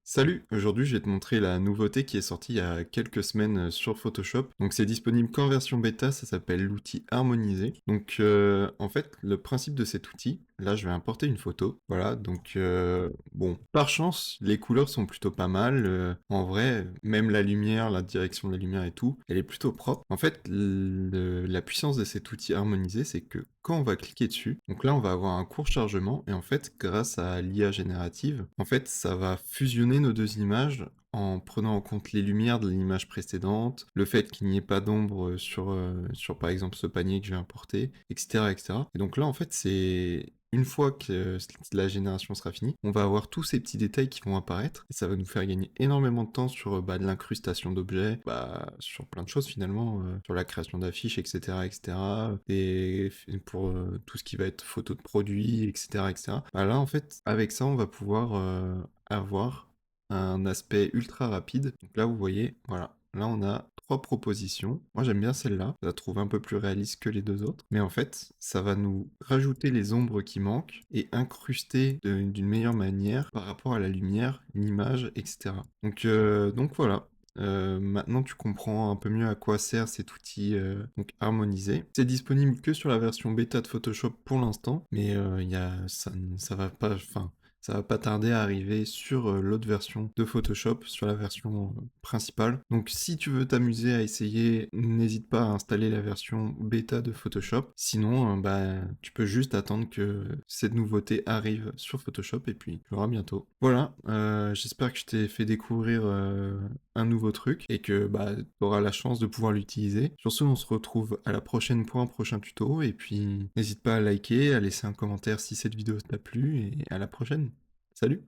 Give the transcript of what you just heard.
Salut, aujourd'hui je vais te montrer la nouveauté qui est sortie il y a quelques semaines sur Photoshop. Donc c'est disponible qu'en version bêta, ça s'appelle l'outil harmonisé. Donc en fait le principe de cet outil, là je vais importer une photo, voilà, donc bon, par chance les couleurs sont plutôt pas mal, en vrai même la lumière, la direction de la lumière et tout, elle est plutôt propre. En fait la puissance de cet outil harmonisé c'est que quand on va cliquer dessus, donc là on va avoir un court chargement et en fait grâce à l'IA générative, en fait ça va fusionner nos deux images en prenant en compte les lumières de l'image précédente, le fait qu'il n'y ait pas d'ombre sur par exemple ce panier que je vais importer, etc., etc. Et donc là en fait c'est une fois que la génération sera finie, on va avoir tous ces petits détails qui vont apparaître et ça va nous faire gagner énormément de temps sur de l'incrustation d'objets, sur plein de choses finalement, sur la création d'affiches, etc., etc. Et pour tout ce qui va être photo de produits, etc., etc. Bah là en fait, avec ça, on va pouvoir avoir un aspect ultra rapide. Donc là, vous voyez, voilà. Là, on a trois propositions. Moi, j'aime bien celle-là. Je la trouve un peu plus réaliste que les deux autres. Mais en fait, ça va nous rajouter les ombres qui manquent et incruster d'une meilleure manière par rapport à la lumière, l'image, etc. Donc voilà. Maintenant, tu comprends un peu mieux à quoi sert cet outil donc harmonisé. C'est disponible que sur la version bêta de Photoshop pour l'instant, mais ça va pas, enfin, ça va pas tarder à arriver sur l'autre version de Photoshop, sur la version principale. Donc si tu veux t'amuser à essayer, n'hésite pas à installer la version bêta de Photoshop. Sinon, tu peux juste attendre que cette nouveauté arrive sur Photoshop et puis tu verras bientôt. Voilà, j'espère que je t'ai fait découvrir un nouveau truc et que tu auras la chance de pouvoir l'utiliser. Sur ce, on se retrouve à la prochaine pour un prochain tuto et puis n'hésite pas à liker, à laisser un commentaire si cette vidéo t'a plu et à la prochaine. Salut!